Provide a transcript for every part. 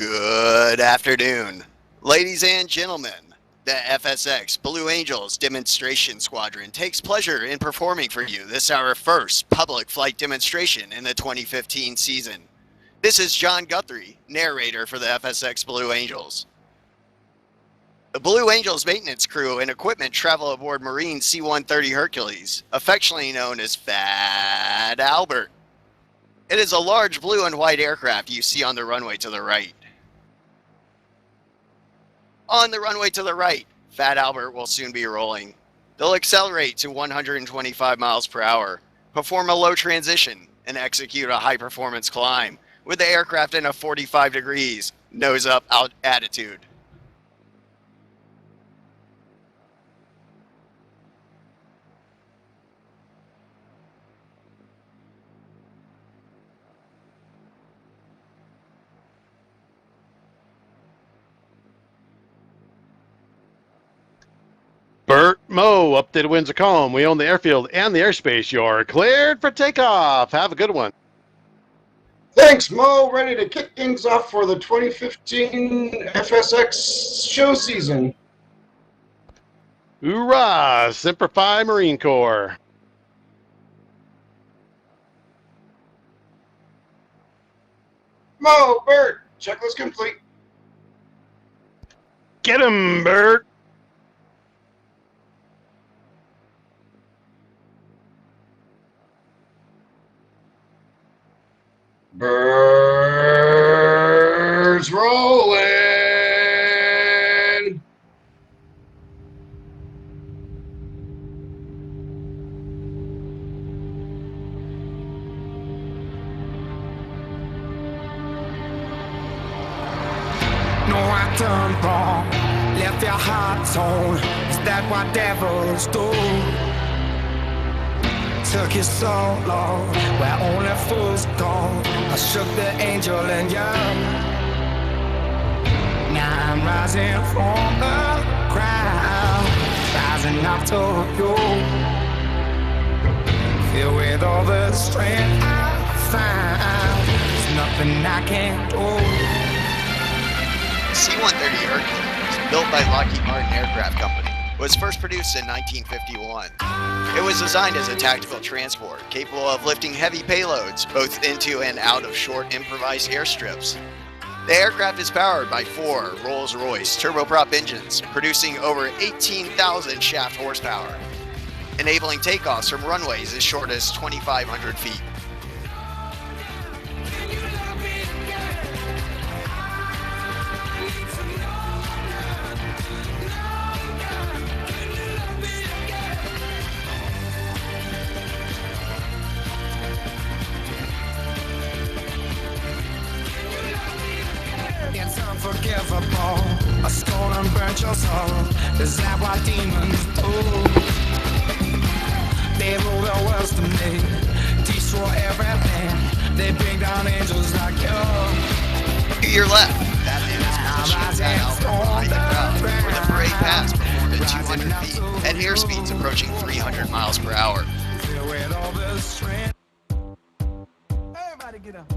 Good afternoon, ladies and gentlemen. The FSX Blue Angels demonstration squadron takes pleasure in performing for you this our first public flight demonstration in the 2015 season. This is John Guthrie, narrator for the FSX Blue Angels. The Blue Angels maintenance crew and equipment travel aboard Marine C-130 Hercules, affectionately known as Fat Albert. It is a large blue and white aircraft you see on the runway to the right. On the runway to the right, Fat Albert will soon be rolling. They'll accelerate to 125 miles per hour, perform a low transition, and execute a high-performance climb with the aircraft in a 45 degrees, nose-up attitude. Bert, Mo, updated winds are calm. We own the airfield and the airspace. You're cleared for takeoff. Have a good one. Thanks, Mo. Ready to kick things off for the 2015 FSX show season. Hoorah! Semper Fi Marine Corps. Mo, Bert, checklist complete. Get him, Bert. Birds rolling. No, I done wrong, left your heart torn. Is that what devils do? Took you so long, where only fools go. I shook the angel and young. Now I'm rising from the ground, rising up to you. Filled with all the strength I found, there's nothing I can't do. The C-130 Hercules, built by Lockheed Martin Aircraft Company, was first produced in 1951. It was designed as a tactical transport, capable of lifting heavy payloads both into and out of short improvised airstrips. The aircraft is powered by 4 Rolls-Royce turboprop engines, producing over 18,000 shaft horsepower, enabling takeoffs from runways as short as 2,500 feet. It's unforgivable. A stolen burnt your soul. Is that what demons do? They rule the world to me, destroy everything. They bring down angels like you. To your left, Batman is positioned at behind the crowd, where the parade pass performed at 200 feet at airspeeds approaching 300 miles per hour. With all the strength. Everybody get up.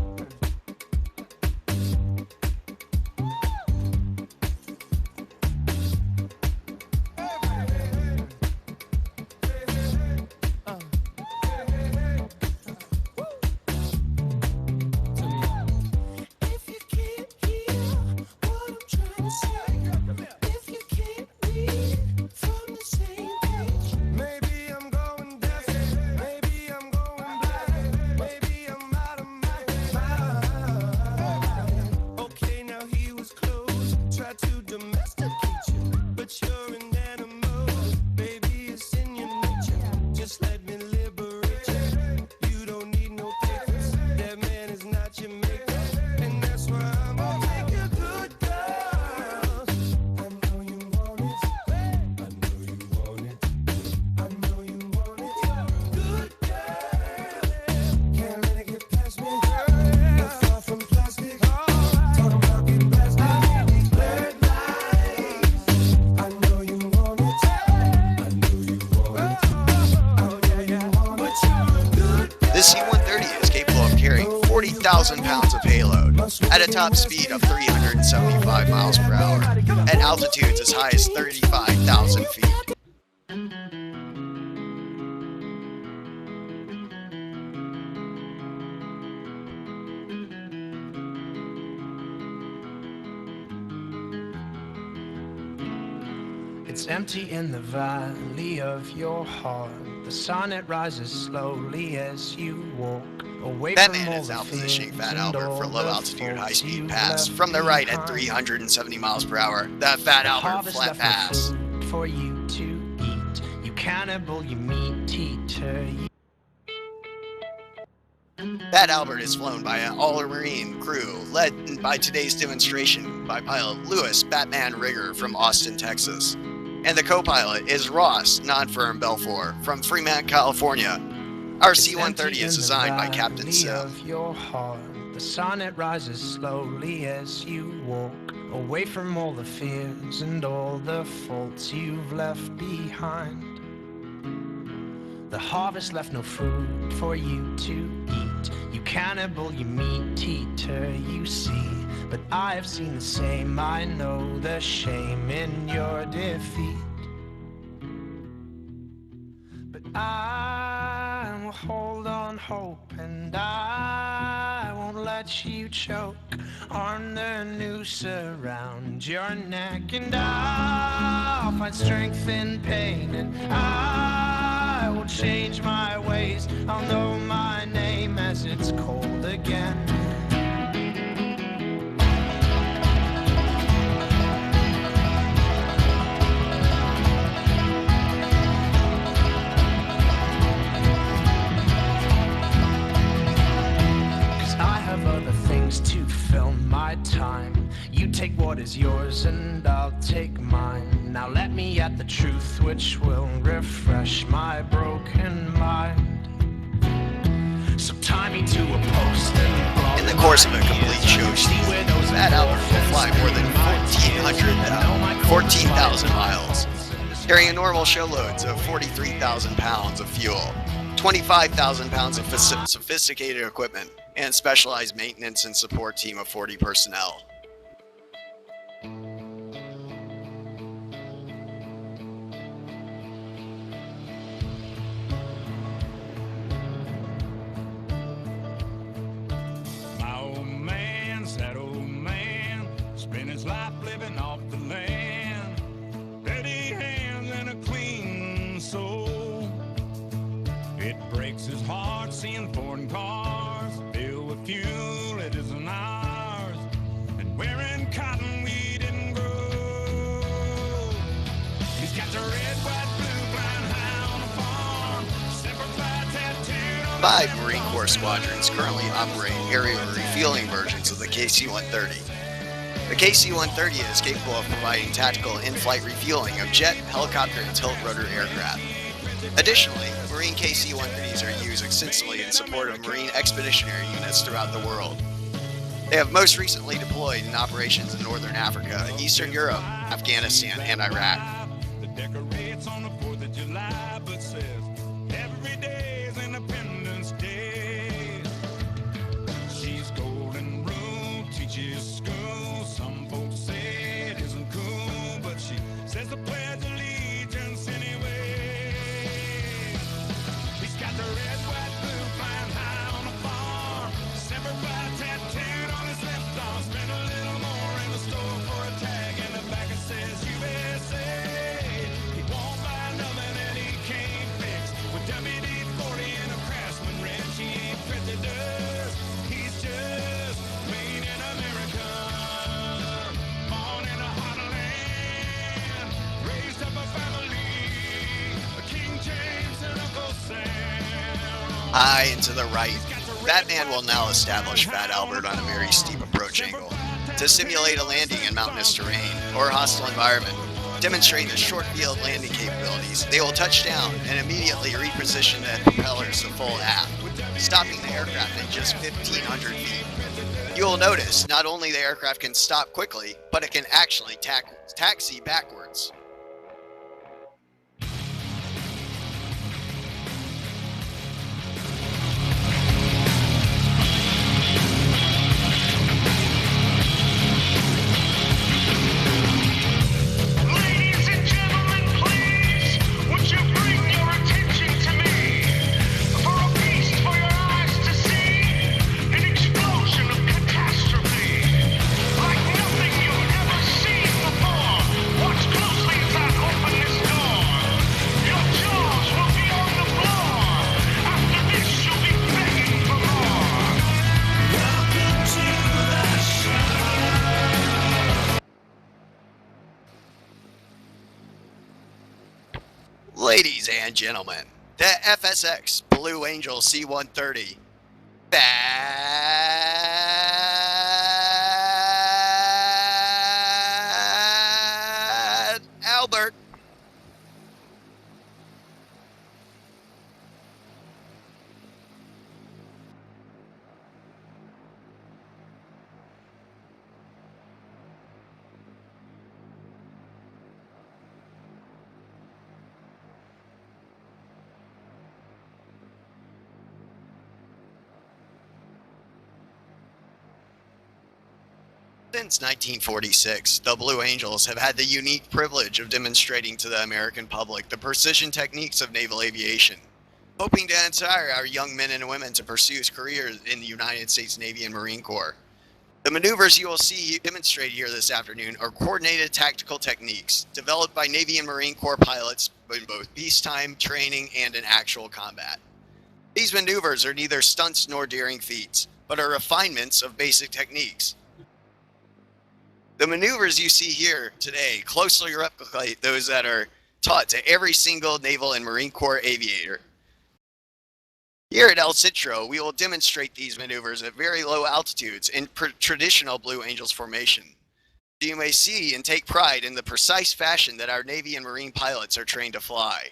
40,000 pounds of payload at a top speed of 375 miles per hour at altitudes as high as 35,000 feet. It's empty in the valley of your heart. The sun, it rises slowly as you walk away from Batman all is the now positioning fears Fat and Albert for all low the altitude, high faults speed you've pass left from the right at behind. 370 miles per hour. The Fat Albert Harvest flat left no pass. food for you to eat. You cannibal, you meat eater. Fat Albert is flown by an all-marine crew led by today's demonstration by pilot Lewis Batman Rigger from Austin, Texas. And the co-pilot is Ross Non-Firm Belfour from Fremont, California. Our C-130 is designed by Captain Sim. Your heart. The sun, it rises slowly as you walk away from all the fears and all the faults you've left behind. The harvest left no food for you to eat. You cannibal, you meat eater, you see. But I have seen the same, I know the shame in your defeat. But I will hold on hope, and I won't let you choke on the noose around your neck. And I'll find strength in pain, and I will change my ways. I'll know my name as it's cold again. Other things to fill my time. You take what is yours and I'll take mine. Now let me at the truth which will refresh my broken mind. So tie me to a post and blow. In the course of a complete show season, Fat Albert will fly more than 14,000 miles, carrying a normal show loads of 43,000 pounds of fuel, 25,000 pounds of sophisticated equipment, and specialized maintenance and support team of 40 personnel. My old man's that old man, spent his life living off the land. Dirty hands and a clean soul. It breaks his heart seeing foreign cars filled with fuel, it isn't ours. And wearing cotton we didn't grow. He's got the red, white, blue, brown hound on the farm. Semper Fi tattooed on 5 Marine Corps squadrons currently operate aerial refueling versions of the KC-130. The KC-130 is capable of providing tactical in-flight refueling of jet, helicopter, and tilt-rotor aircraft. Additionally, Marine KC-130s are used extensively in support of Marine expeditionary units throughout the world. They have most recently deployed in operations in Northern Africa, Eastern Europe, Afghanistan, and Iraq. the decorates on the 4th of July, but says every day is Independence Day. She's golden rule, teaches school. Some folks say it isn't cool, but she says the Pledge of Allegiance anyway. He's got the red, white, blue, flying high on the farm. Semper Fi tattooed on his left arm. Spent a little more in the store for a tag, and the back it says USA. He won't buy nothing that he can't fix. With WD-40 and a Craftsman wrench, he ain't prejudice. He's just made in America. Born in a heartland, raised up a family. King James and Uncle Sam. High and to the right, Batman will now establish Fat Albert on a very steep approach angle to simulate a landing in mountainous terrain or a hostile environment. Demonstrating the short field landing capabilities, they will touch down and immediately reposition the propellers to full aft, stopping the aircraft at just 1,500 feet. You will notice not only the aircraft can stop quickly, but it can actually taxi backwards. Ladies and gentlemen, the FSX Blue Angel C-130 Bad Albert. Since 1946, the Blue Angels have had the unique privilege of demonstrating to the American public the precision techniques of naval aviation, hoping to inspire our young men and women to pursue careers in the United States Navy and Marine Corps. The maneuvers you will see demonstrated here this afternoon are coordinated tactical techniques developed by Navy and Marine Corps pilots in both peacetime training and in actual combat. These maneuvers are neither stunts nor daring feats, but are refinements of basic techniques. The maneuvers you see here today closely replicate those that are taught to every single Naval and Marine Corps aviator. Here at Centro, we will demonstrate these maneuvers at very low altitudes in traditional Blue Angels formation. So you may see and take pride in the precise fashion that our Navy and Marine pilots are trained to fly.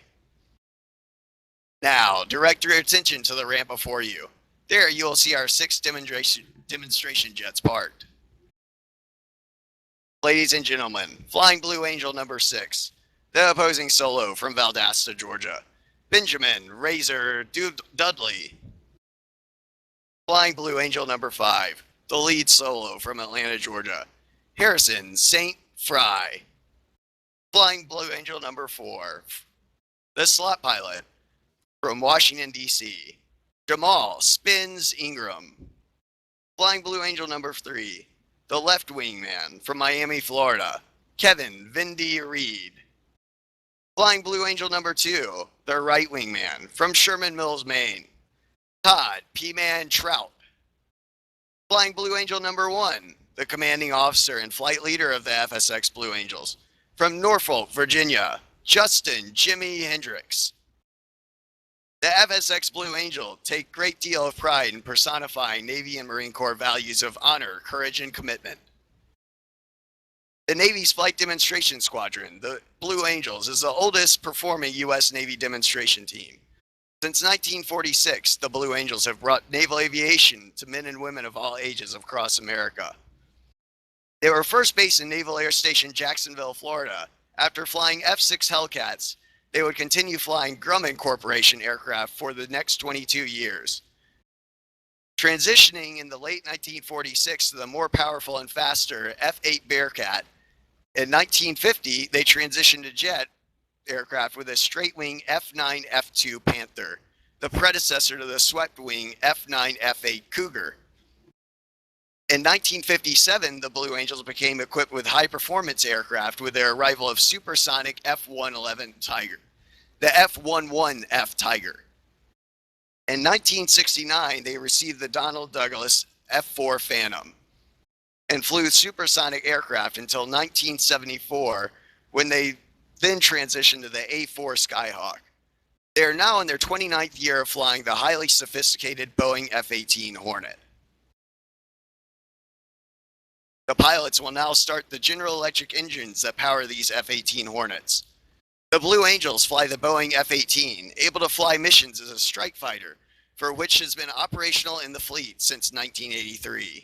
Now, direct your attention to the ramp before you. There you will see our 6 demonstration jets parked. Ladies and gentlemen, Flying Blue Angel number 6, the opposing solo from Valdosta, Georgia, Benjamin Razor Dudley. Flying Blue Angel number 5, the lead solo from Atlanta, Georgia, Harrison St. Fry. Flying Blue Angel number 4, the slot pilot from Washington, D.C., Jamal Spins Ingram. Flying Blue Angel number 3, the left wingman from Miami, Florida, Kevin Vindy Reed. Flying Blue Angel number 2, the right wingman from Sherman Mills, Maine, Todd P-Man Trout. Flying Blue Angel number 1, the commanding officer and flight leader of the FSX Blue Angels, from Norfolk, Virginia, Justin Jimmy Hendricks. The FSX Blue Angel take great deal of pride in personifying Navy and Marine Corps values of honor, courage, and commitment. The Navy's Flight Demonstration Squadron, the Blue Angels, is the oldest performing U.S. Navy demonstration team. Since 1946, the Blue Angels have brought naval aviation to men and women of all ages across America. They were first based in Naval Air Station Jacksonville, Florida. After flying F-6 Hellcats, they would continue flying Grumman Corporation aircraft for the next 22 years. Transitioning in the late 1946 to the more powerful and faster F-8 Bearcat, in 1950 they transitioned to jet aircraft with a straight-wing F-9 F-2 Panther, the predecessor to the swept-wing F-9 F-8 Cougar. In 1957, the Blue Angels became equipped with high-performance aircraft with their arrival of supersonic F-111 Tiger, the F-11F Tiger. In 1969, they received the Donald Douglas F-4 Phantom and flew supersonic aircraft until 1974, when they then transitioned to the A-4 Skyhawk. They are now in their 29th year of flying the highly sophisticated Boeing F-18 Hornet. The pilots will now start the General Electric engines that power these F-18 Hornets. The Blue Angels fly the Boeing F-18, able to fly missions as a strike fighter, for which has been operational in the fleet since 1983.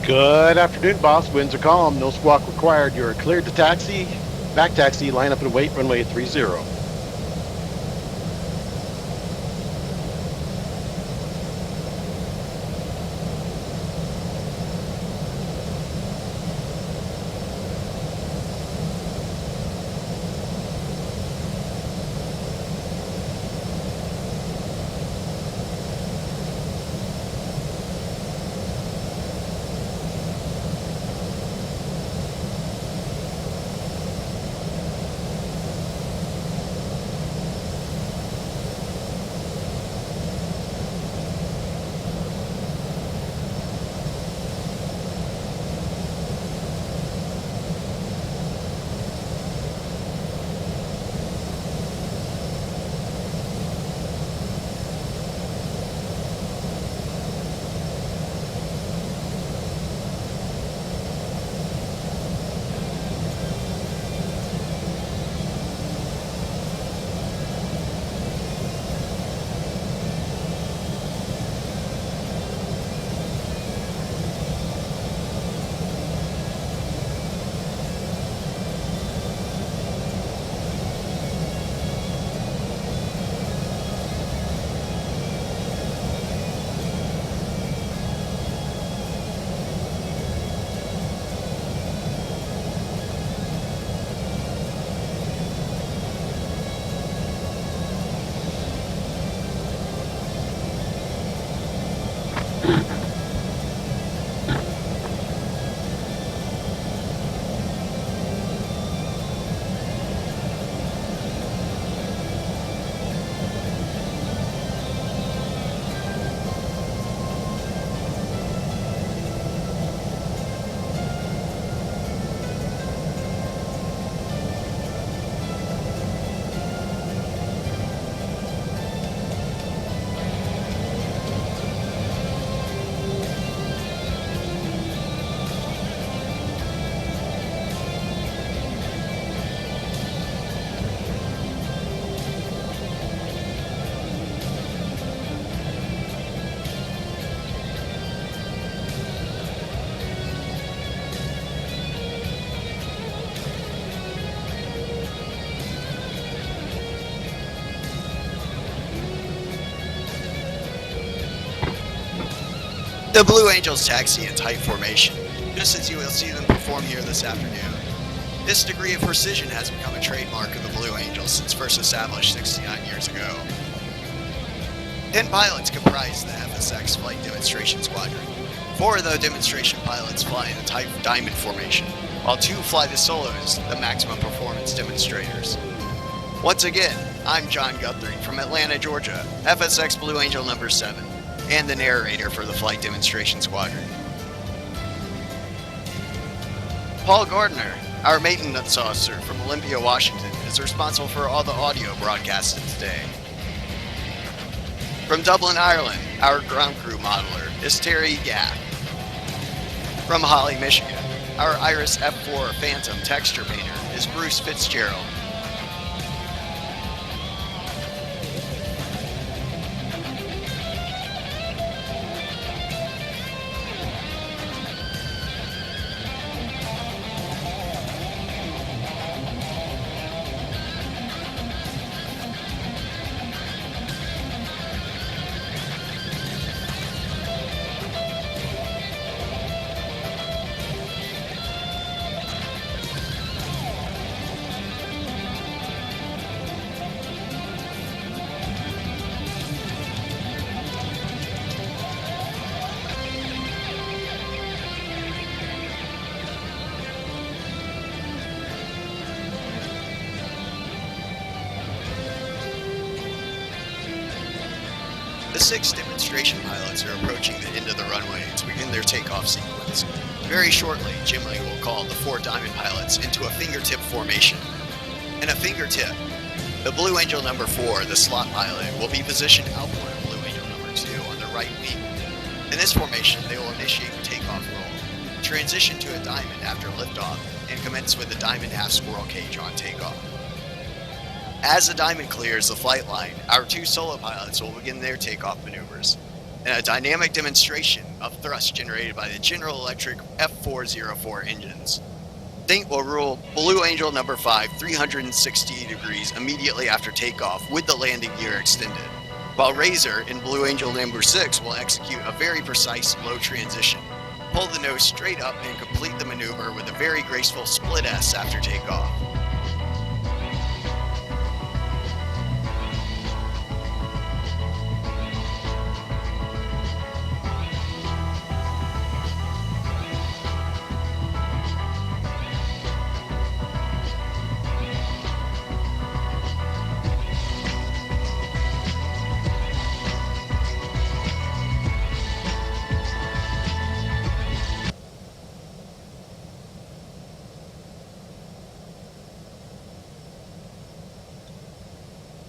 Good afternoon, boss. Winds are calm. No squawk required. You're cleared to taxi. Back taxi. Line up and wait. Runway 30. The Blue Angels taxi in tight formation, just as you will see them perform here this afternoon. This degree of precision has become a trademark of the Blue Angels since first established 69 years ago. 10 pilots comprise the FSX Flight Demonstration Squadron. 4 of the demonstration pilots fly in the tight diamond formation, while 2 fly the solos, the maximum performance demonstrators. Once again, I'm John Guthrie from Atlanta, Georgia, FSX Blue Angel number 7. And the narrator for the Flight Demonstration Squadron. Paul Gardner, our maintenance officer from Olympia, Washington, is responsible for all the audio broadcasted today. From Dublin, Ireland, our ground crew modeler is Terry Gaff. From Holly, Michigan, our Iris F4 Phantom texture painter is Bruce Fitzgerald. The 6 demonstration pilots are approaching the end of the runway to begin their takeoff sequence. Very shortly, Jimmy will call the 4 diamond pilots into a fingertip formation. In a fingertip, the Blue Angel number 4, the slot pilot, will be positioned outboard of Blue Angel number 2 on the right wing. In this formation, they will initiate the takeoff roll, transition to a diamond after liftoff, and commence with the diamond half squirrel cage on takeoff. As the diamond clears the flight line, our 2 solo pilots will begin their takeoff maneuvers. and a dynamic demonstration of thrust generated by the General Electric F404 engines. Saint will roll Blue Angel number 5 360 degrees immediately after takeoff with the landing gear extended, while Razor in Blue Angel number 6 will execute a very precise low transition, pull the nose straight up and complete the maneuver with a very graceful split S after takeoff.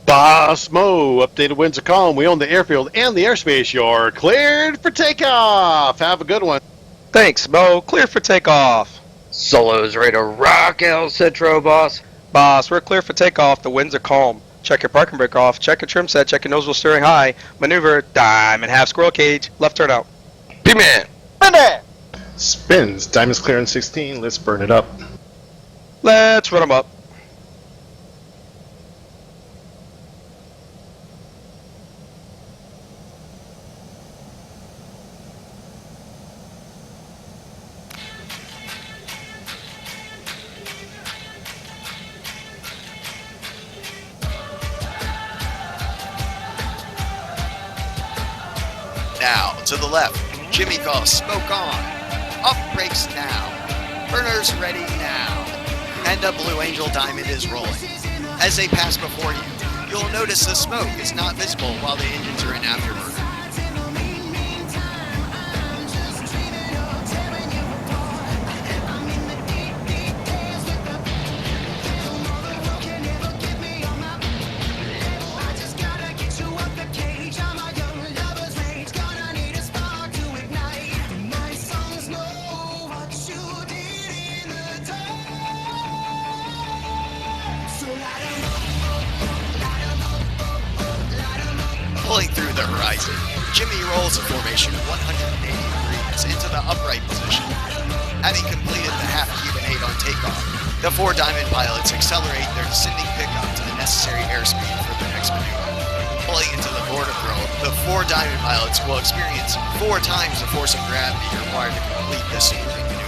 Boss Mo, updated winds are calm. We own the airfield and the airspace. You're cleared for takeoff. Have a good one. Thanks, Mo. Clear for takeoff. Solo's ready to rock El Centro, boss. Boss, we're clear for takeoff. The winds are calm. Check your parking brake off. Check your trim set. Check your nose wheel steering high. Maneuver, diamond half squirrel cage. Left turn out. B-Man. Spins. Diamond's clear in 16. Let's burn it up. Let's run them up. Now, to the left, Jimmy calls smoke on. Up brakes now. Burners ready now. And a Blue Angel Diamond is rolling. As they pass before you, you'll notice the smoke is not visible while the engines are in afterburner. Pulling through the horizon, Jimmy rolls a formation of 180 degrees into the upright position. Having completed the half Cuban 8 on takeoff, the 4 Diamond pilots accelerate their descending pickup to the necessary airspeed for the next maneuver. Pulling into the border grill, the 4 Diamond pilots will experience 4 times the force of gravity required to complete this sweeping maneuver.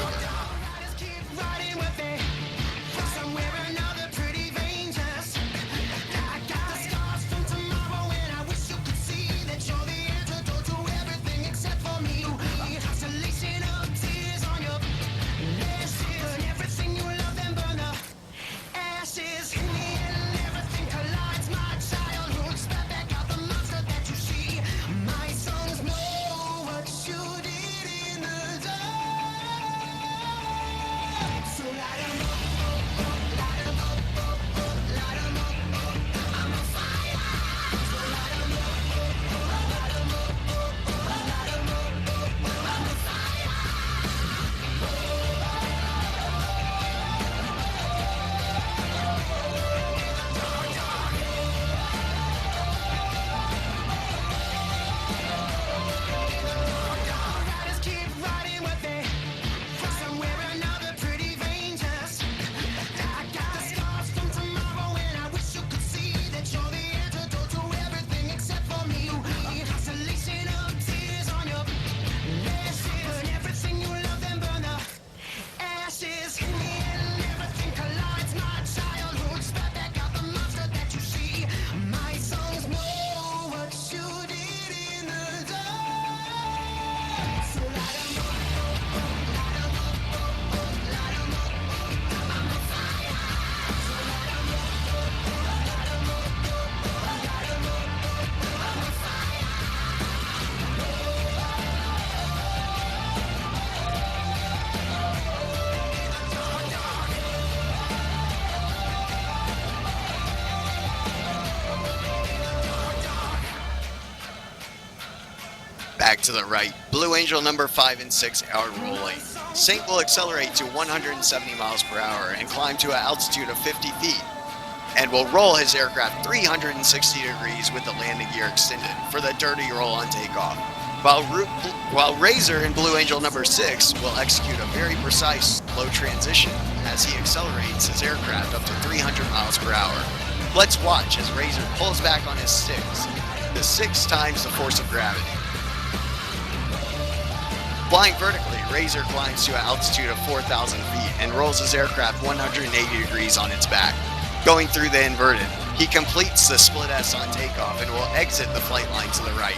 Back to the right, Blue Angel number 5 and 6 are rolling. Saint will accelerate to 170 miles per hour and climb to an altitude of 50 feet, and will roll his aircraft 360 degrees with the landing gear extended for the dirty roll on takeoff. while Razor in Blue Angel number 6 will execute a very precise low transition as he accelerates his aircraft up to 300 miles per hour. Let's watch as Razor pulls back on his sticks to 6 times the force of gravity. Flying vertically, Razor climbs to an altitude of 4,000 feet and rolls his aircraft 180 degrees on its back. Going through the inverted, he completes the split S on takeoff and will exit the flight line to the right.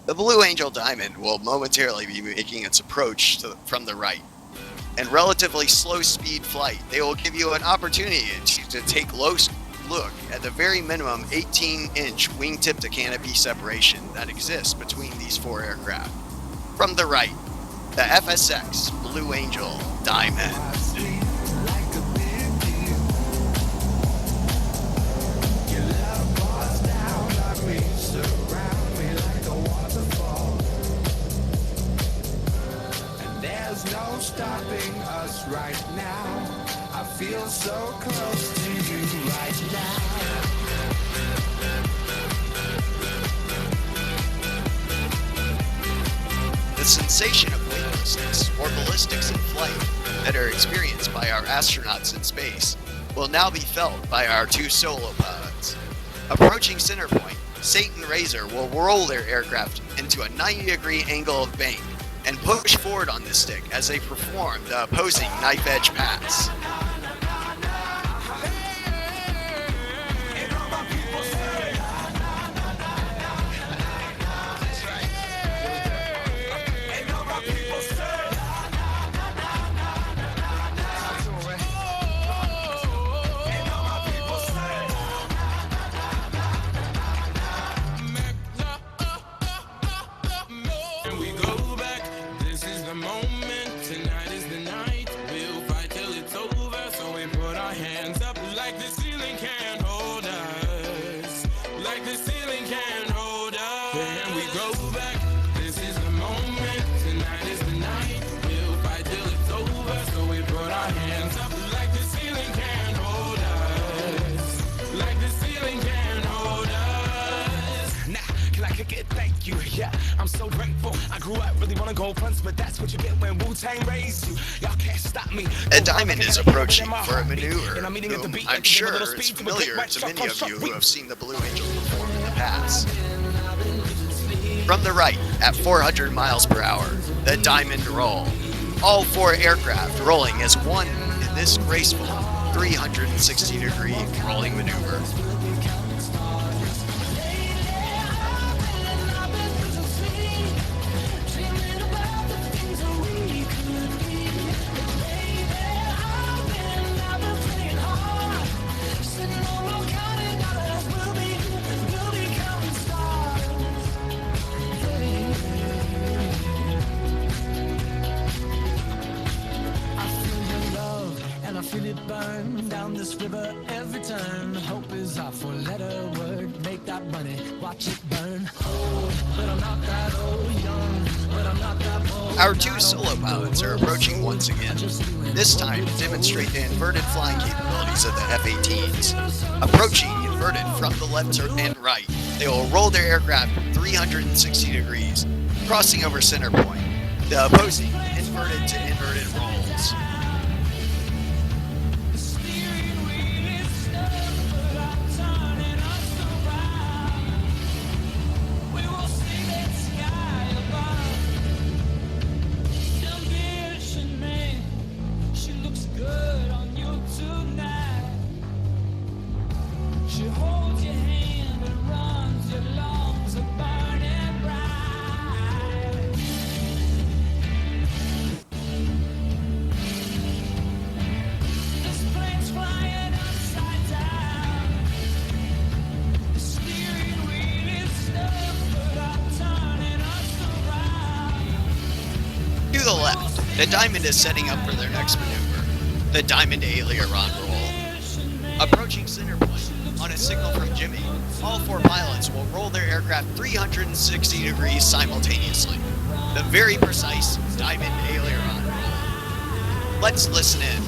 The Blue Angel Diamond will momentarily be making its approach from the right. In relatively slow speed flight, they will give you an opportunity to take low look at the very minimum 18-inch wingtip to canopy separation that exists between these 4 aircraft. From the right, the FSX Blue Angel Diamond. No stopping us right now. I feel so close to you right now. The sensation of weightlessness or ballistics in flight that are experienced by our astronauts in space will now be felt by our 2 solo pilots. Approaching center point, Satan Razor will roll their aircraft into a 90-degree angle of bank and push forward on this stick as they perform the opposing knife edge pass. Thank you, yeah, I'm so grateful. I grew up really wanna go fronts, but that's what you get when Wu-Tang raised you. Y'all can't stop me. A diamond is approaching for a maneuver whom I'm sure is familiar to many of you who have seen the Blue Angels perform in the past. From the right, at 400 miles per hour, the diamond roll. All 4 aircraft rolling as one in this graceful 360-degree rolling maneuver. Burn down this river every turn. Hope is our 4-letter word. Make that money, watch it burn. Old, but I'm not that old. Young, but I'm not that old. Our 2 solo pilots are approaching once again, this time to demonstrate the inverted flying capabilities of the F-18s. Approaching inverted from the left and right, they will roll their aircraft 360 degrees, crossing over center point. The opposing inverted to inverted rolls. The Diamond is setting up for their next maneuver, the Diamond aileron roll. Approaching center point, on a signal from Jimmy, all 4 pilots will roll their aircraft 360 degrees simultaneously. The very precise Diamond aileron roll. Let's listen in.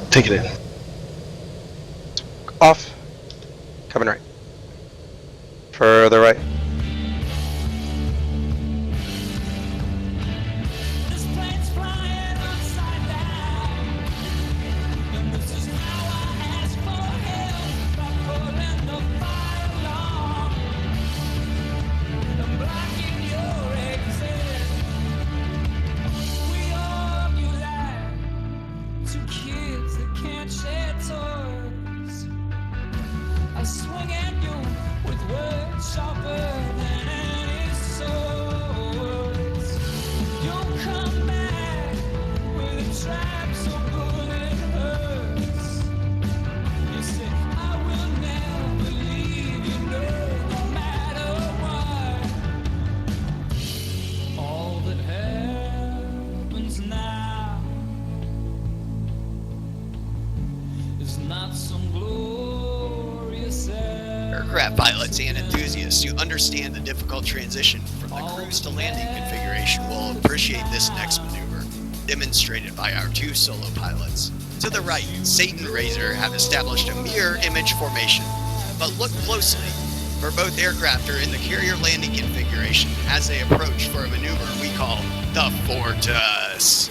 Take it in. Off. Coming right. Further right. This plane's flying upside down, and this is how I ask for help by pulling the fire alarm. I'm blocking your exit. We argue like 2 kids that can't share toys. I swing at you with words sharper than any swords. You'll come back with a trap so bullet hurts. You say, I will never leave you, no matter what. All that happens now is not some glorious Aircraft pilots and enthusiasts who understand the difficult transition from the cruise to landing configuration will appreciate this next maneuver, demonstrated by our 2 solo pilots. To the right, Satan and Razor have established a mirror image formation, but look closely, for both aircraft are in the carrier landing configuration as they approach for a maneuver we call the Fortus.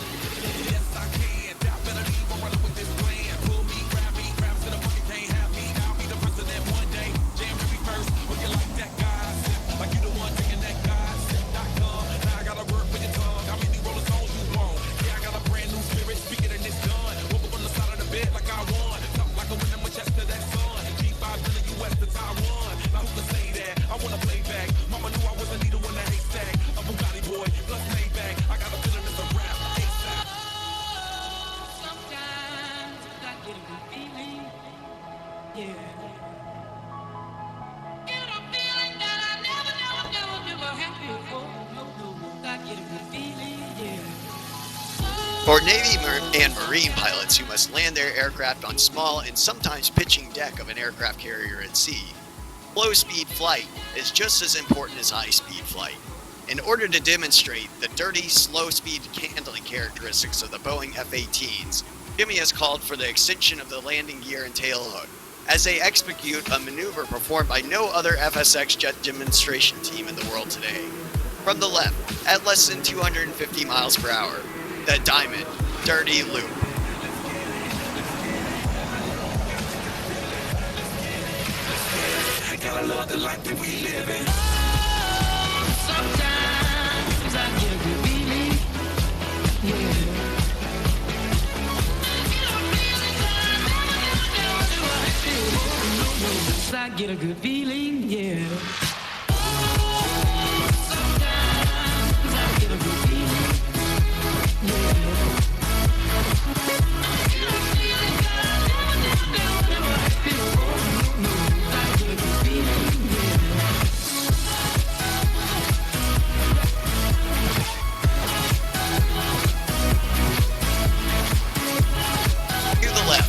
For Navy and Marine pilots who must land their aircraft on small and sometimes pitching deck of an aircraft carrier at sea, low-speed flight is just as important as high-speed flight. In order to demonstrate the dirty, slow-speed handling characteristics of the Boeing F-18s, Jimmy has called for the extension of the landing gear and tail hook, as they execute a maneuver performed by no other FSX jet demonstration team in the world today. From the left, at less than 250 miles per hour, the Diamond Dirty Loop. Gotta love the life that we live in. Sometimes I get a good feeling, yeah. I get a good feeling, yeah. Sometimes I get a good feeling, yeah.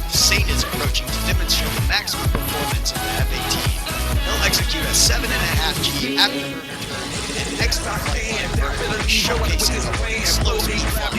Saint is approaching to demonstrate the maximum performance of the F-18. He'll execute a 7.5G afterburner turn and expert flight showcasing slow speed flight.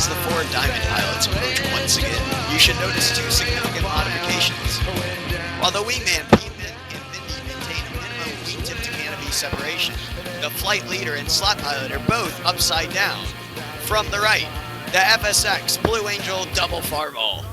As the four Diamond pilots approach once again, you should notice two significant modifications. While the wingman Piedmont and Mindy maintain a minimum wingtip to canopy separation, the flight leader and slot pilot are both upside down. From the right, the FSX Blue Angel double farball.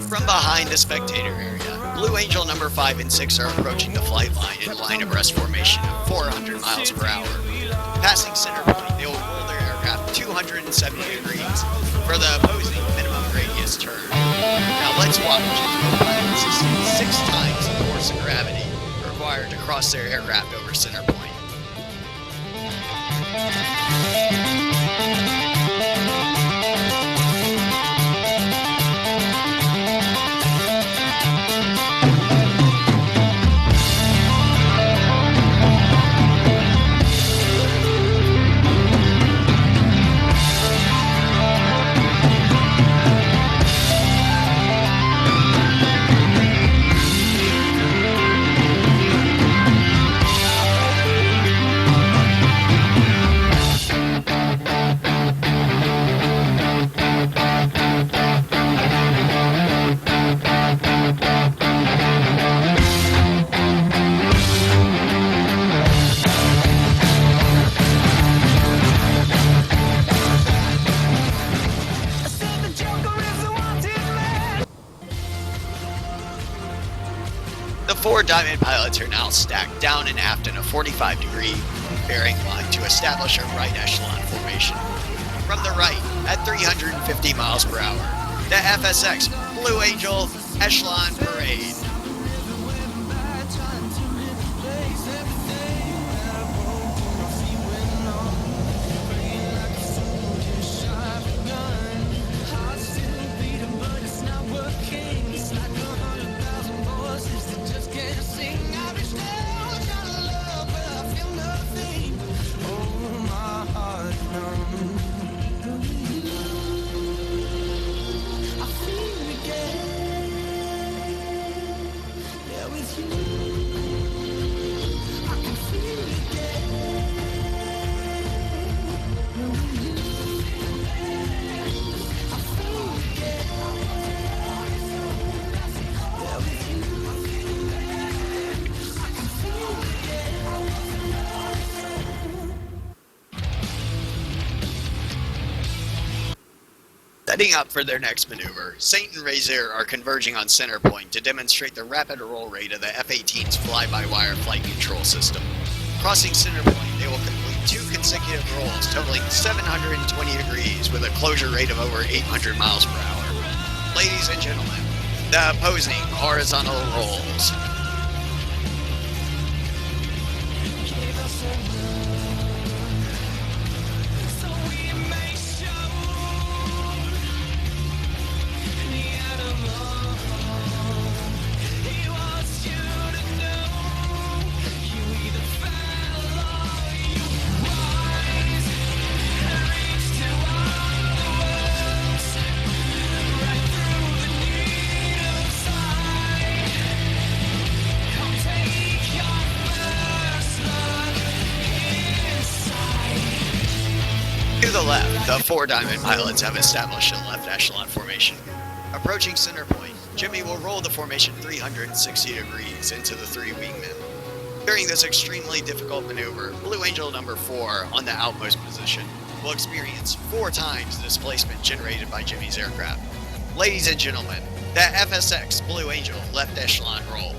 From behind the spectator area, Blue Angel number 5 and 6 are approaching the flight line in line abreast formation at 400 miles per hour. Passing center point, they will roll their aircraft 270 degrees for the opposing minimum radius turn. Now let's watch as both pilots exceed 6 times the force of gravity required to cross their aircraft over center point. The four Diamond pilots are now stacked down and aft in a 45-degree bearing line to establish a right echelon formation. From the right, at 350 miles per hour, the FSX Blue Angel Echelon Parade. Setting up for their next maneuver, Saint and Razor are converging on center point to demonstrate the rapid roll rate of the F-18's fly-by-wire flight control system. Crossing center point, they will complete 2 consecutive rolls totaling 720 degrees with a closure rate of over 800 miles per hour. Ladies and gentlemen, the opposing horizontal rolls. To the left, the four Diamond pilots have established a left echelon formation. Approaching center point, Jimmy will roll the formation 360 degrees into the 3 wingmen. During this extremely difficult maneuver, Blue Angel number 4 on the outmost position will experience 4 times the displacement generated by Jimmy's aircraft. Ladies and gentlemen, the FSX Blue Angel left echelon roll.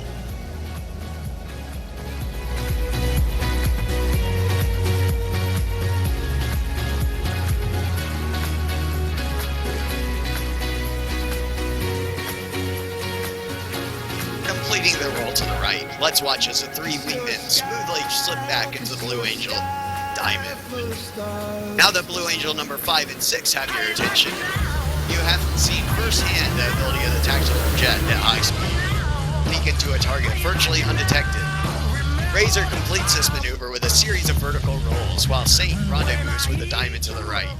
Leading the roll to the right, let's watch as the three wingmen smoothly slip back into the Blue Angel Diamond. Now that Blue Angel number 5 and 6 have your attention, you have seen firsthand the ability of the tactical jet at high speed. Peek into a target virtually undetected. Razor completes this maneuver with a series of vertical rolls, while Saint rendezvous with the Diamond to the right.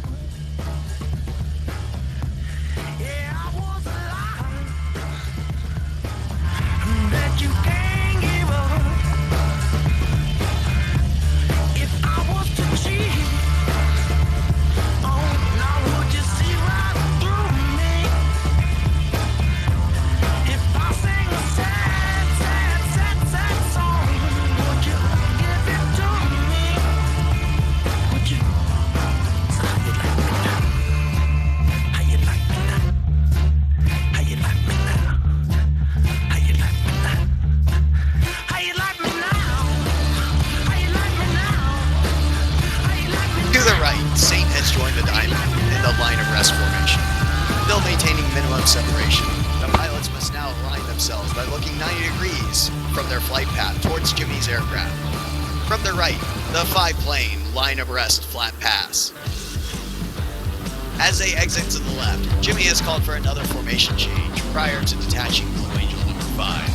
Saint has joined the Diamond in the line of rest formation. Still maintaining minimum separation, the pilots must now align themselves by looking 90 degrees from their flight path towards Jimmy's aircraft. From the right, the 5-plane line of rest flat pass. As they exit to the left, Jimmy has called for another formation change prior to detaching Blue Angel number 5.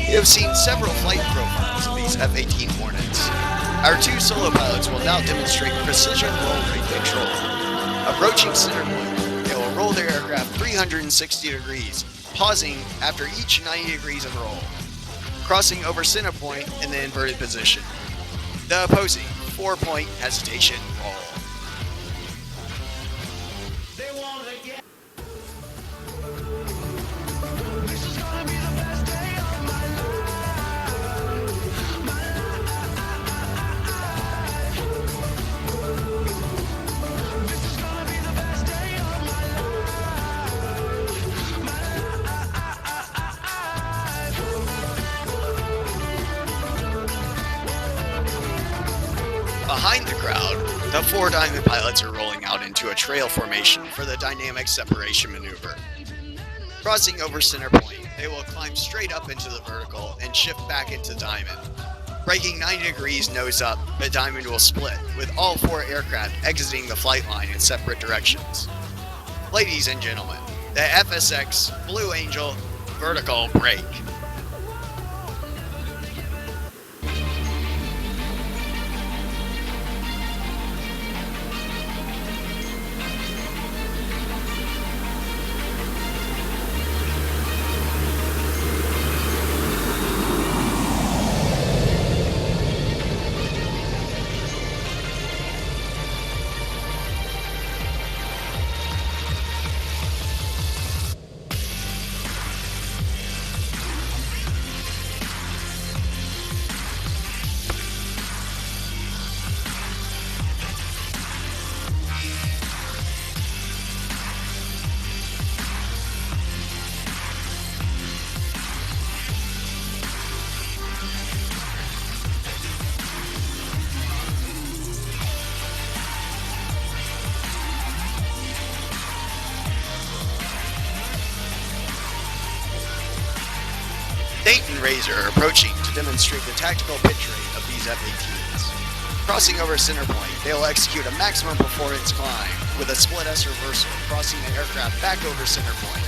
You have seen several flight profiles of these F-18 Hornets. Our two solo pilots will now demonstrate precision roll rate control. Approaching center point, they will roll their aircraft 360 degrees, pausing after each 90 degrees of roll, crossing over center point in the inverted position. The opposing 4-point hesitation roll. Behind the crowd, the 4 Diamond pilots are rolling out into a trail formation for the dynamic separation maneuver. Crossing over center point, they will climb straight up into the vertical and shift back into Diamond. Breaking 90 degrees nose up, the Diamond will split, with all 4 aircraft exiting the flight line in separate directions. Ladies and gentlemen, the FSX Blue Angel vertical break. Saint and Razor are approaching to demonstrate the tactical pitch rate of these F-18s. Crossing over center point, they will execute a maximum performance climb with a split S reversal, crossing the aircraft back over center point.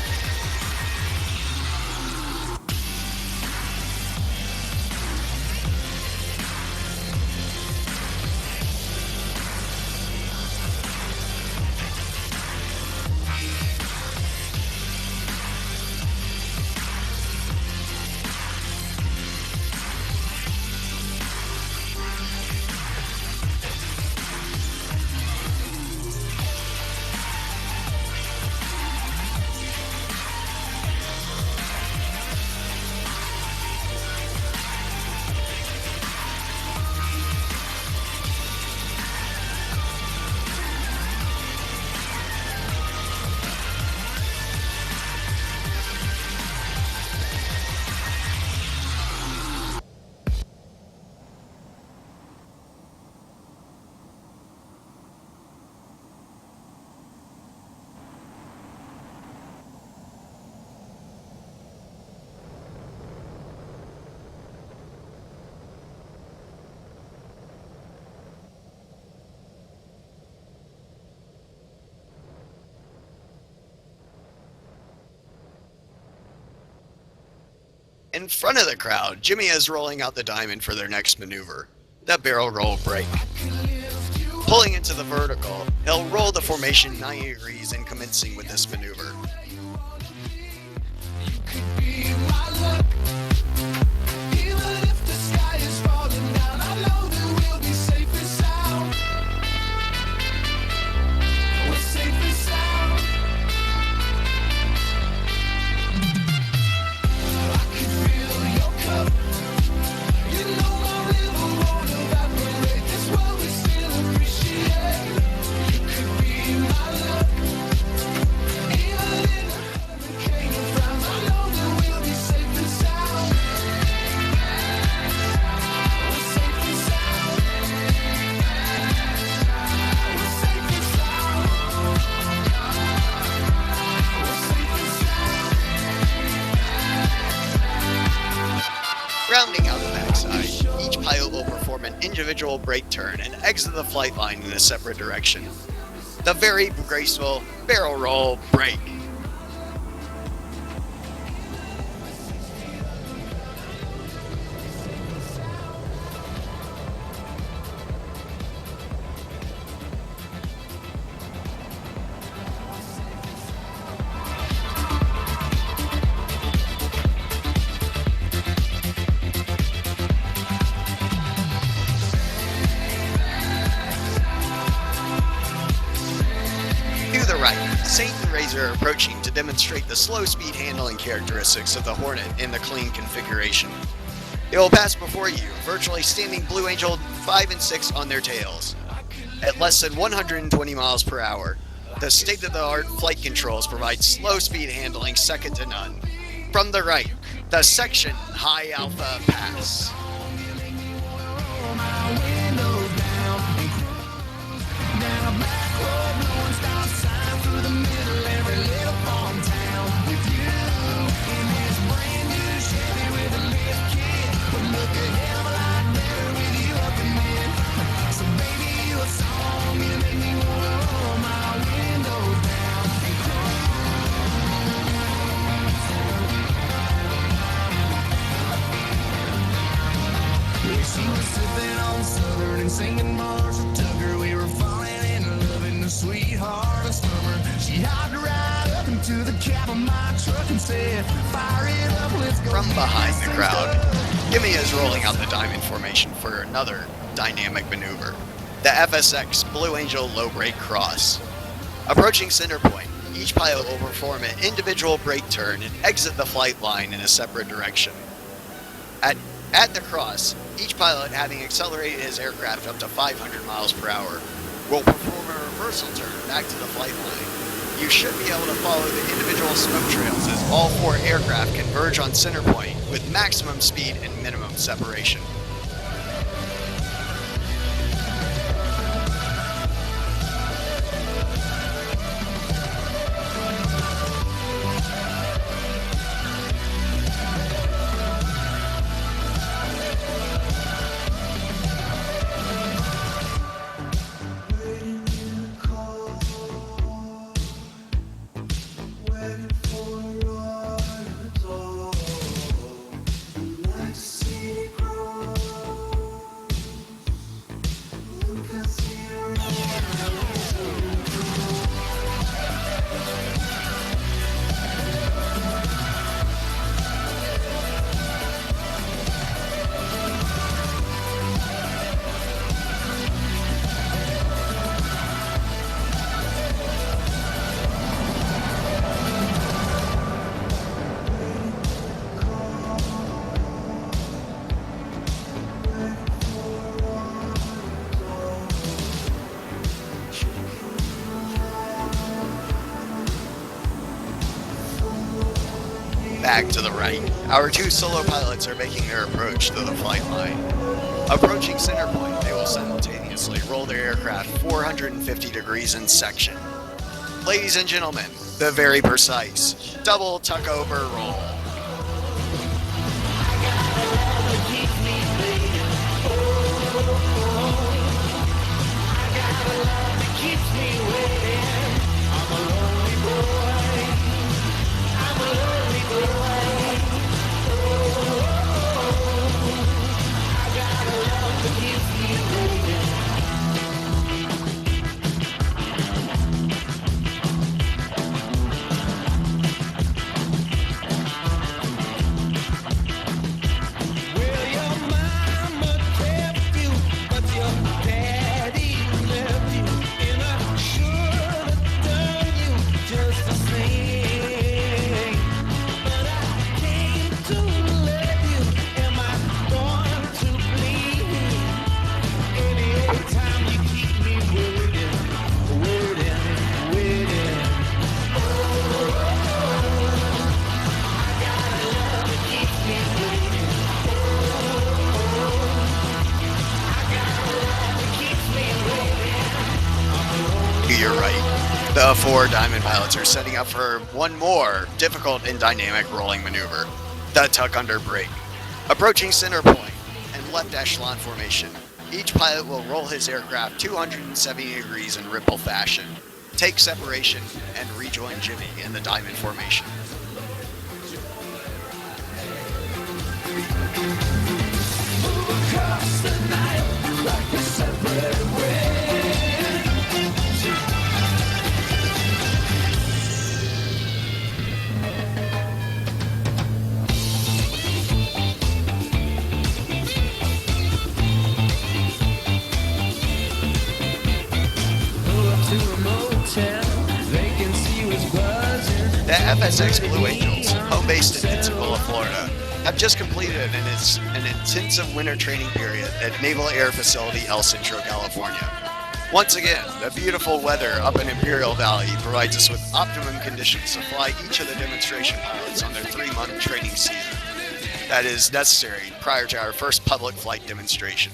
In front of the crowd, Jimmy is rolling out the diamond for their next maneuver, the barrel roll break. Pulling into the vertical, he'll roll the formation 90 degrees and commencing with this maneuver. Rounding out the backside, each pilot will perform an individual brake turn and exit the flight line in a separate direction. The very graceful barrel roll break. Satan Razor approaching to demonstrate the slow speed handling characteristics of the Hornet in the clean configuration. It will pass before you, virtually standing Blue Angel 5 and 6 on their tails. At less than 120 miles per hour, the state-of-the-art flight controls provide slow speed handling second to none. From the right, the section High Alpha Pass. Singing bars of Tucker, we were falling in love in the sweetheart of summer. She hopped right up into the cab of my truck and said, "Fire it up, let's go." From behind the crowd, Gimme is rolling out the diamond formation for another dynamic maneuver, the FSX Blue Angel low brake cross. Approaching center point, each pilot will perform an individual brake turn and exit the flight line in a separate direction. At the cross, each pilot, having accelerated his aircraft up to 500 miles per hour, will perform a reversal turn back to the flight line. You should be able to follow the individual smoke trails as all four aircraft converge on center point with maximum speed and minimum separation. Back to the right, our two solo pilots are making their approach to the flight line. Approaching center point, they will simultaneously roll their aircraft 450 degrees in section. Ladies and gentlemen, the very precise double tuck over roll. The 4 Diamond pilots are setting up for one more difficult and dynamic rolling maneuver, the tuck under brake. Approaching center point and left echelon formation, each pilot will roll his aircraft 270 degrees in ripple fashion, take separation, and rejoin Jimmy in the diamond formation. The FSX Blue Angels, home based in Pensacola, Florida, have just completed an intensive winter training period at Naval Air Facility El Centro, California. Once again, the beautiful weather up in Imperial Valley provides us with optimum conditions to fly each of the demonstration pilots on their 3-month training season that is necessary prior to our first public flight demonstration.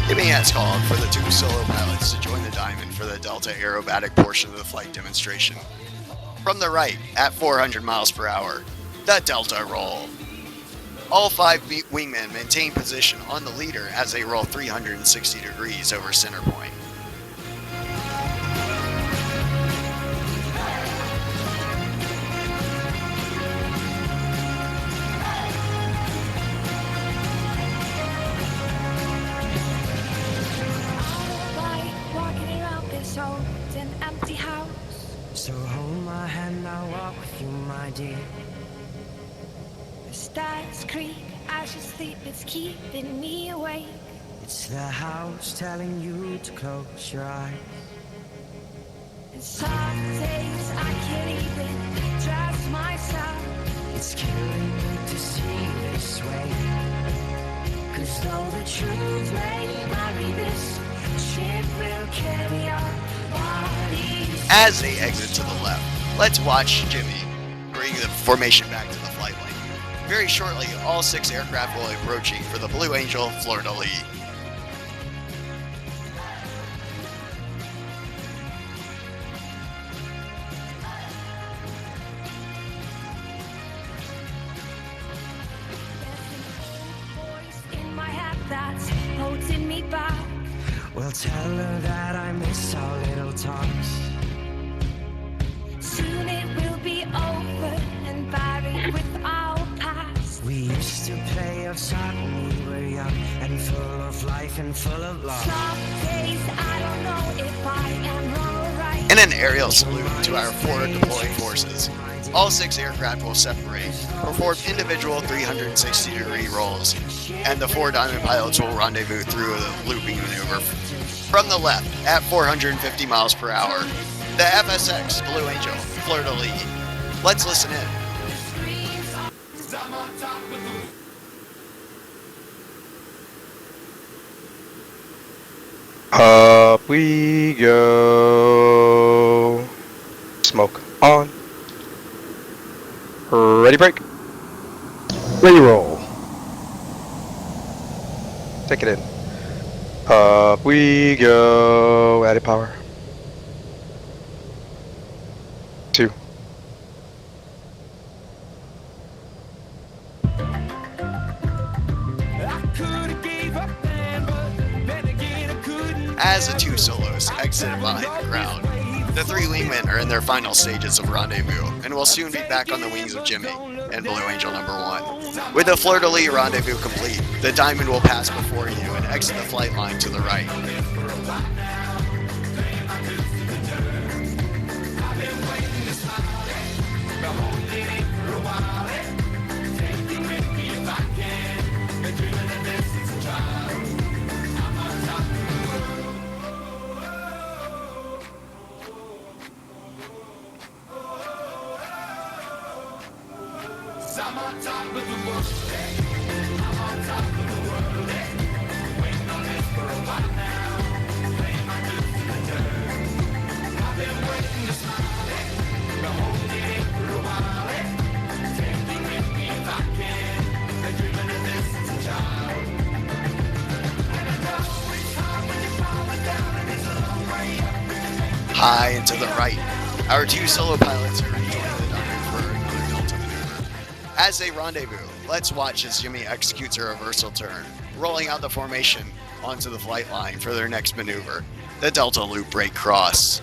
Jimmy has called for the 2 solo pilots to join the diamond for the Delta aerobatic portion of the flight demonstration. From the right, at 400 miles per hour, the Delta roll. All 5 wingmen maintain position on the leader as they roll 360 degrees over center point. So hold my hand, I'll walk with you, my dear. The stars creak as you sleep, it's keeping me awake. It's the house telling you to close your eyes. And some days I can't even trust myself. It's killing me to see this way. 'Cause though the truth may vary, this ship will carry our bodies. As they exit to the left, let's watch Jimmy bring the formation back to the flight lane. Very shortly, all 6 aircraft will be approaching for the Blue Angel fleur-de-lis. In my head that's holding me back. Well, tell her that I miss our little talks. Soon it will be over and buried with our past. We used to play outside when we were young and full of life and full of love. Some days I don't know if I am wrong or right. In an aerial salute to our forward deployed forces, all 6 aircraft will separate, perform individual 360-degree rolls, and the 4 diamond pilots will rendezvous through the looping maneuver. From the left, at 450 miles per hour, the FSX Blue Angel fleur-de-lis. Let's listen in. Up we go. Smoke on. Ready, break. Ready roll. Take it in. Up we go. Added power. 2. As the 2 solos exited behind the crowd, the 3 wingmen are in their final stages of rendezvous and will soon be back on the wings of Jimmy and Blue Angel number 1. With the fleur-de-lis rendezvous complete, the Diamond will pass before you and exit the flight line to the right. High and to the right, our 2 solo pilots are rejoining the Diamond for another Delta maneuver. As they rendezvous, let's watch as Jimmy executes a reversal turn, rolling out the formation onto the flight line for their next maneuver, the Delta Loop Break Cross.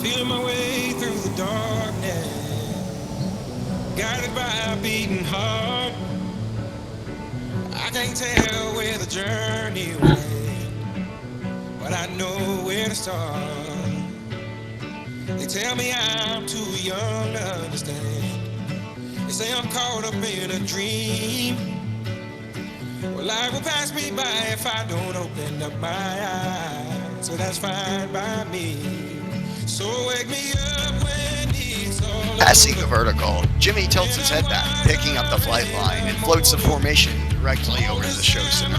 Feeling my way through the darkness, guided by a beating heart. I can't tell where the journey will end, but I know where to start. They tell me I'm too young to understand. They say I'm caught up in a dream. Well, life will pass me by if I don't open up my eyes, so that's fine by me. So wake me up when it's all Passing the vertical, Jimmy tilts his head back, picking up the flight line, and floats the formation directly over the show center.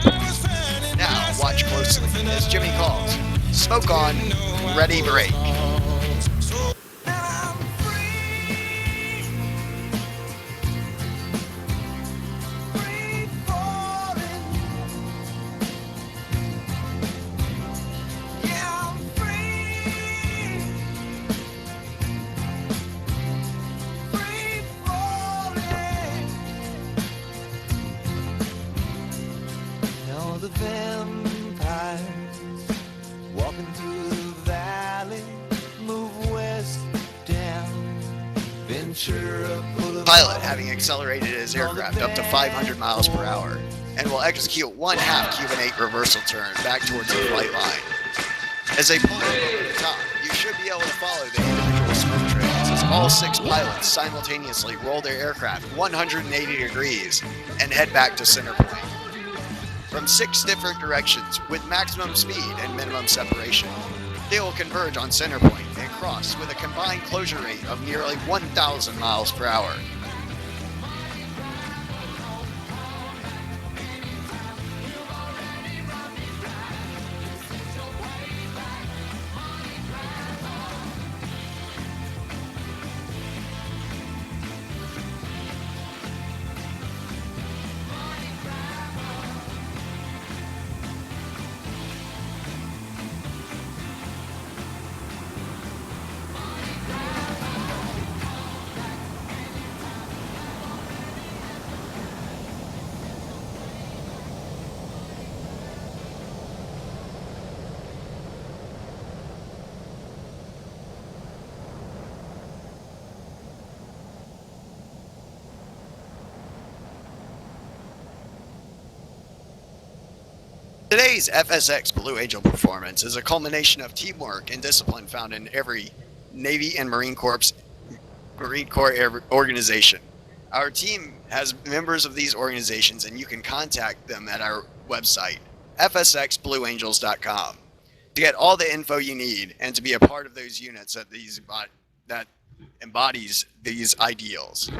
Now, watch closely as Jimmy calls, smoke on, ready break. The vampires walking through the valley, move west down Ventura Boulevard. Pilot having accelerated his aircraft up to 500 miles per hour and will execute 1/2 Cuban 8 reversal turn back towards the flight line. As they pull over the top, you should be able to follow the individual smoke trails as all 6 pilots simultaneously roll their aircraft 180 degrees and head back to center point. From 6 different directions with maximum speed and minimum separation, they will converge on center point and cross with a combined closure rate of nearly 1,000 miles per hour. Today's FSX Blue Angel performance is a culmination of teamwork and discipline found in every Navy and Marine Corps organization. Our team has members of these organizations, and you can contact them at our website, fsxblueangels.com, to get all the info you need and to be a part of those units that embodies these ideals.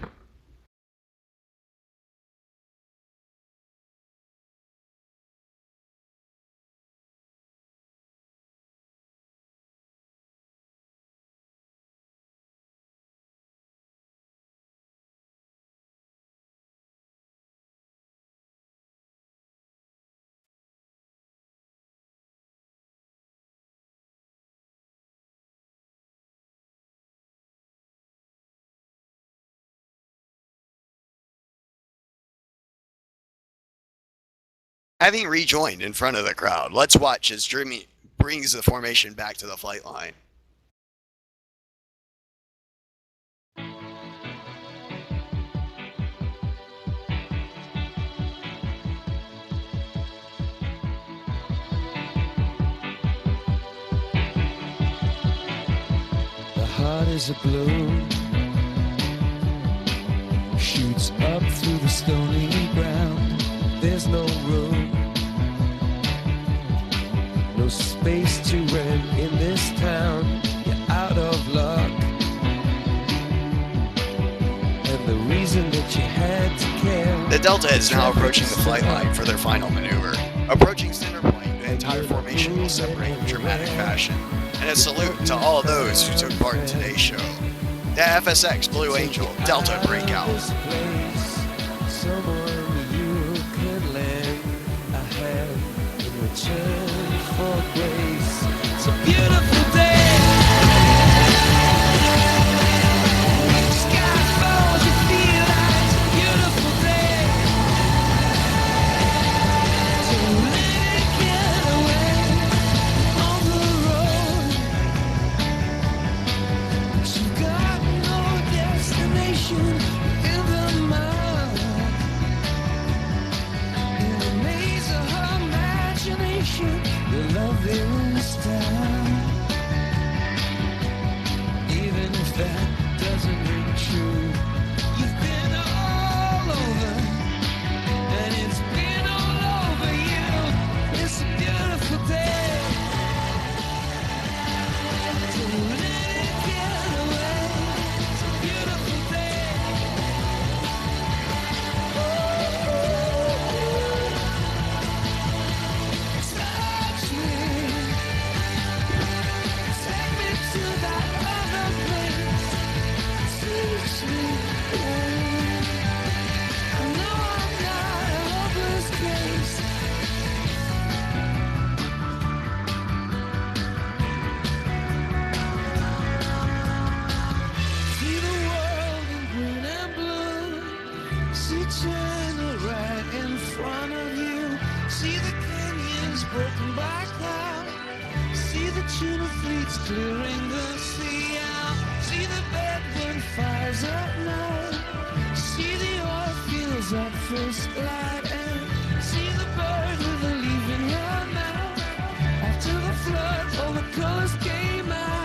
Having rejoined in front of the crowd, let's watch as Dreamy brings the formation back to the flight line. The heart is a balloon, shoots up through the stony ground. There's no room, no space to rent in this town. You're out of luck, and the reason that you had to care. The Delta is now approaching the flight line for their final maneuver. Approaching center point, the entire formation will separate in dramatic fashion, and a salute to all those who took part in today's show. The FSX Blue Angel Delta Breakout. For grace. It's a beautiful day. Sky falls, you feel like it's a beautiful day. So let it get away on the road. But you've got no destination in the mind. In the maze of her imagination, your love is down. Even if that doesn't ring true, you've been all over, and it's been all over you. It's a beautiful day. So let it get away. It's a beautiful day. China right in front of you. See the canyons broken by cloud. See the tuna fleets clearing the sea out. See the bedroom fires at night. See the oil fields at first light. And see the bird with a leaf in her mouth. After the flood, all the colors came out.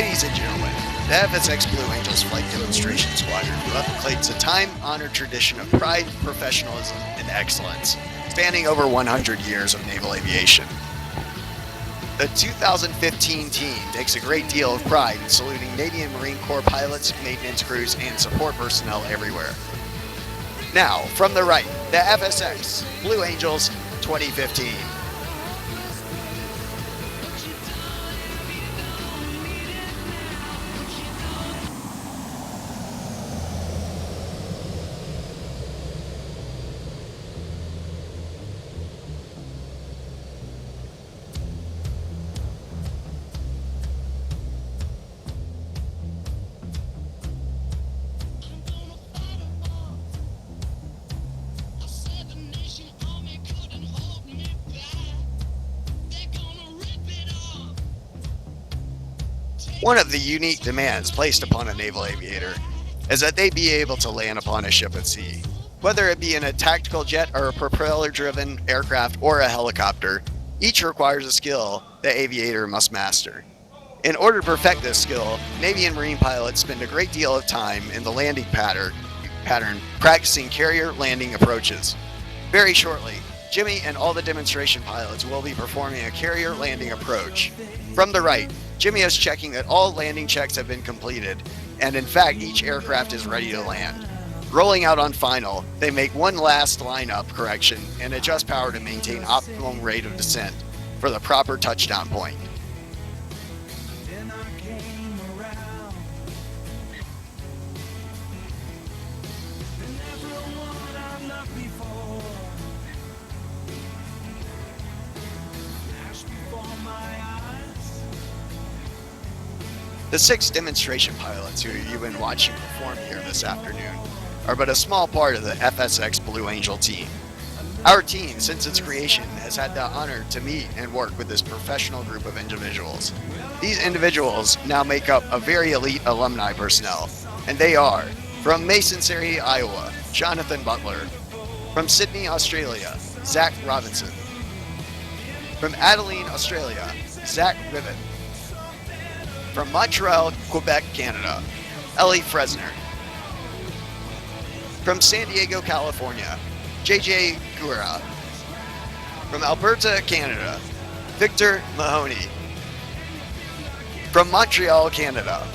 Ladies and gentlemen, the FSX Blue Angels Flight Demonstration Squadron replicates a time-honored tradition of pride, professionalism, and excellence, spanning over 100 years of naval aviation. The 2015 team takes a great deal of pride in saluting Navy and Marine Corps pilots, maintenance crews, and support personnel everywhere. Now, from the right, the FSX Blue Angels 2015. One of the unique demands placed upon a naval aviator is that they be able to land upon a ship at sea. Whether it be in a tactical jet or a propeller-driven aircraft or a helicopter, each requires a skill the aviator must master. In order to perfect this skill, Navy and Marine pilots spend a great deal of time in the landing pattern practicing carrier landing approaches. Very shortly, Jimmy and all the demonstration pilots will be performing a carrier landing approach. From the right, Jimmy is checking that all landing checks have been completed, and in fact each aircraft is ready to land. Rolling out on final, they make one last lineup correction and adjust power to maintain optimum rate of descent for the proper touchdown point. The 6 demonstration pilots who you've been watching perform here this afternoon are but a small part of the FSX Blue Angel team. Our team, since its creation, has had the honor to meet and work with this professional group of individuals. These individuals now make up a very elite alumni personnel, and they are from Mason City, Iowa, Jonathan Butler; from Sydney, Australia, Zach Robinson; from Adeline, Australia, Zach Rivet; from Montreal, Quebec, Canada, Ellie Fresner; from San Diego, California, JJ Gura; from Alberta, Canada, Victor Mahoney; from Montreal, Canada,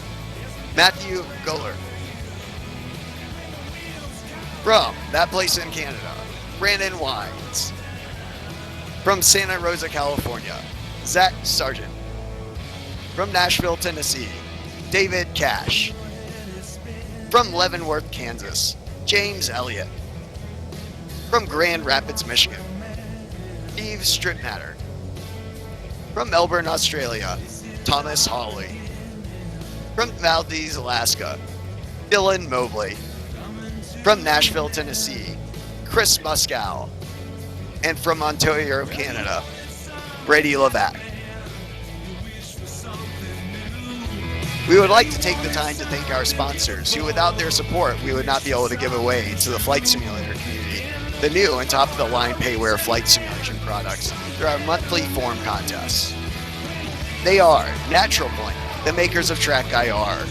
Matthew Goller; from that place in Canada, Brandon Wines; from Santa Rosa, California, Zach Sargent; from Nashville, Tennessee, David Cash; from Leavenworth, Kansas, James Elliott; from Grand Rapids, Michigan, Steve Strittmatter; from Melbourne, Australia, Thomas Hawley; from Valdez, Alaska, Dylan Mobley; from Nashville, Tennessee, Chris Muscow; and from Ontario, Canada, Brady Levac. We would like to take the time to thank our sponsors, who without their support we would not be able to give away to the flight simulator community the new and top-of-the-line payware flight simulation products through our monthly form contests. They are Natural Point, the makers of Track IR;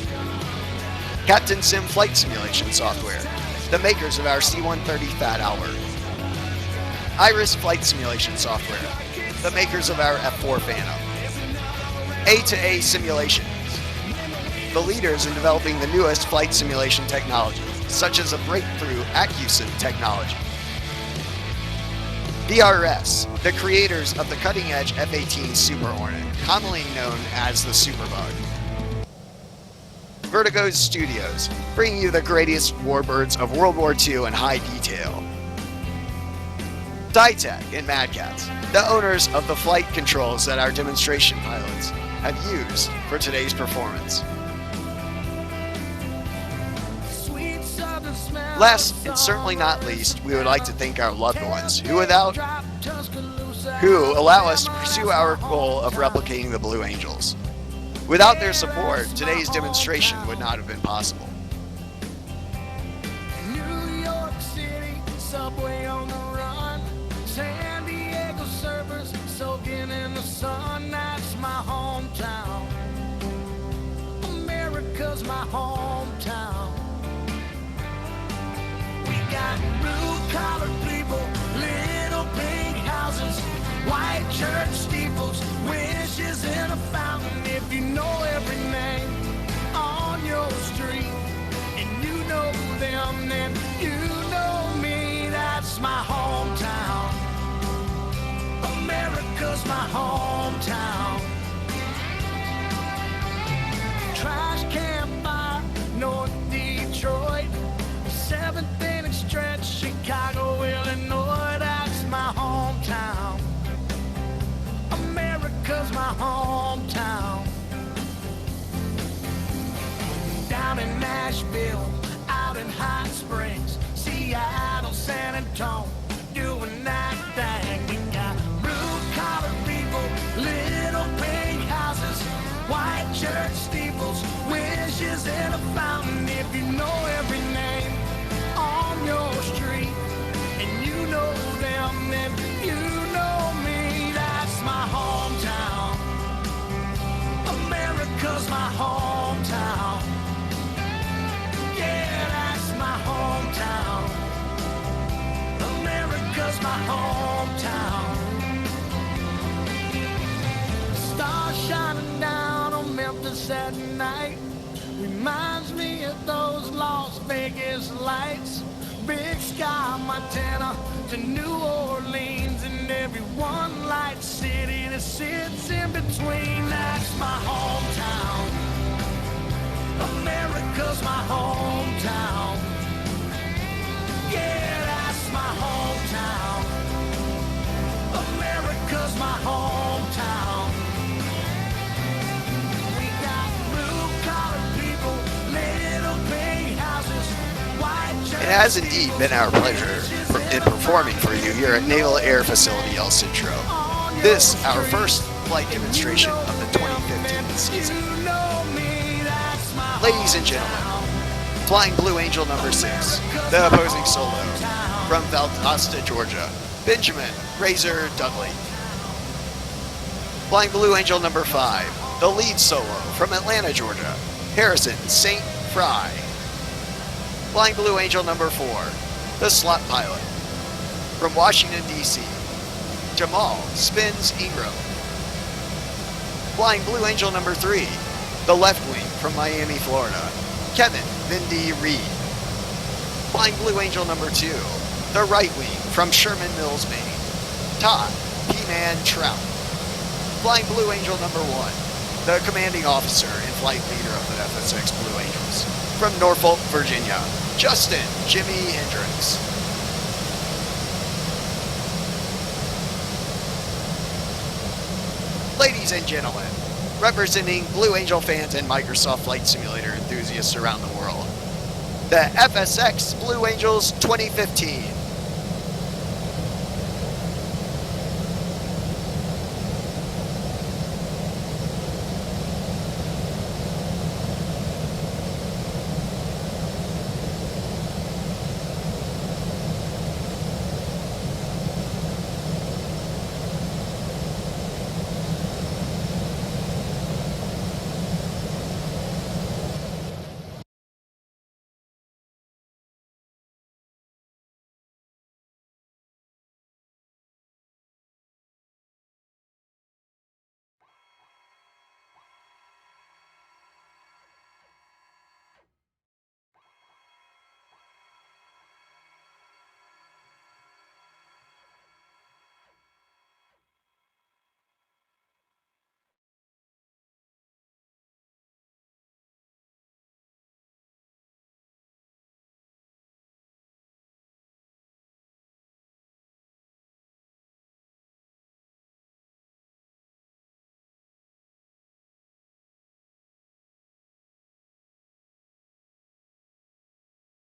Captain Sim Flight Simulation Software, the makers of our C-130 Fat Hour; Iris Flight Simulation Software, the makers of our F-4 Phantom; A2A Simulations, the leaders in developing the newest flight simulation technology, such as a breakthrough AccuSim technology; DRS, the creators of the cutting-edge F-18 Super Hornet, commonly known as the Superbug; Vertigo Studios, bringing you the greatest warbirds of World War II in high detail; Ditech and Mad Cats, the owners of the flight controls that our demonstration pilots have used for today's performance. Last and certainly not least, we would like to thank our loved ones who allow us to pursue our goal of replicating the Blue Angels. Without their support, today's demonstration would not have been possible. New York City, subway on the run. San Diego surfers soaking in the sun. That's my hometown. my hometown. We got blue-collar people, little pink houses, white church steeples, wishes in a fountain. If you know every name on your street, and you know them, then you know me. That's my hometown. America's my hometown. Trash can fire, North Detroit, 7th inning stretch, Chicago, Illinois. That's my hometown. America's my hometown. Down in Nashville, out in Hot Springs, Seattle, San Antonio, doing that thing. We got blue-collar people, little pink houses, white church steeples, wishes in a fountain. If you know every name on your street, and you know them, then you know me. That's my hometown. America's my hometown. Yeah, that's my hometown. America's my hometown. Stars shining down on Memphis at night reminds me of those Las Vegas lights. Big Sky, Montana to New Orleans, and every one light city that sits in between. That's my hometown. America's my hometown. Yeah, that's my hometown. America's my hometown. We got blue-collar people, little pink houses, white church. It has indeed been our pleasure in performing for you here at Naval Air Facility El Centro. This, our first flight demonstration of the 2015 season. Ladies and gentlemen, flying Blue Angel number 6, the opposing solo from Valdosta, Georgia, Benjamin Razor Dudley. Flying Blue Angel number 5, the lead solo from Atlanta, Georgia, Harrison St. Fry. Flying Blue Angel number 4, the slot pilot from Washington, D.C., Jamal Spins Ingram. Flying Blue Angel number 3, the left wing from Miami, Florida, Kevin Vindy Reed. Flying Blue Angel number 2, the right wing from Sherman Mills, Maine, Todd P-Man Trout. Flying Blue Angel number 1, the commanding officer and flight leader of the FSX Blue Angels, from Norfolk, Virginia, Justin Jimmy Hendricks. Ladies and gentlemen, representing Blue Angel fans and Microsoft Flight Simulator enthusiasts around the world, the FSX Blue Angels 2015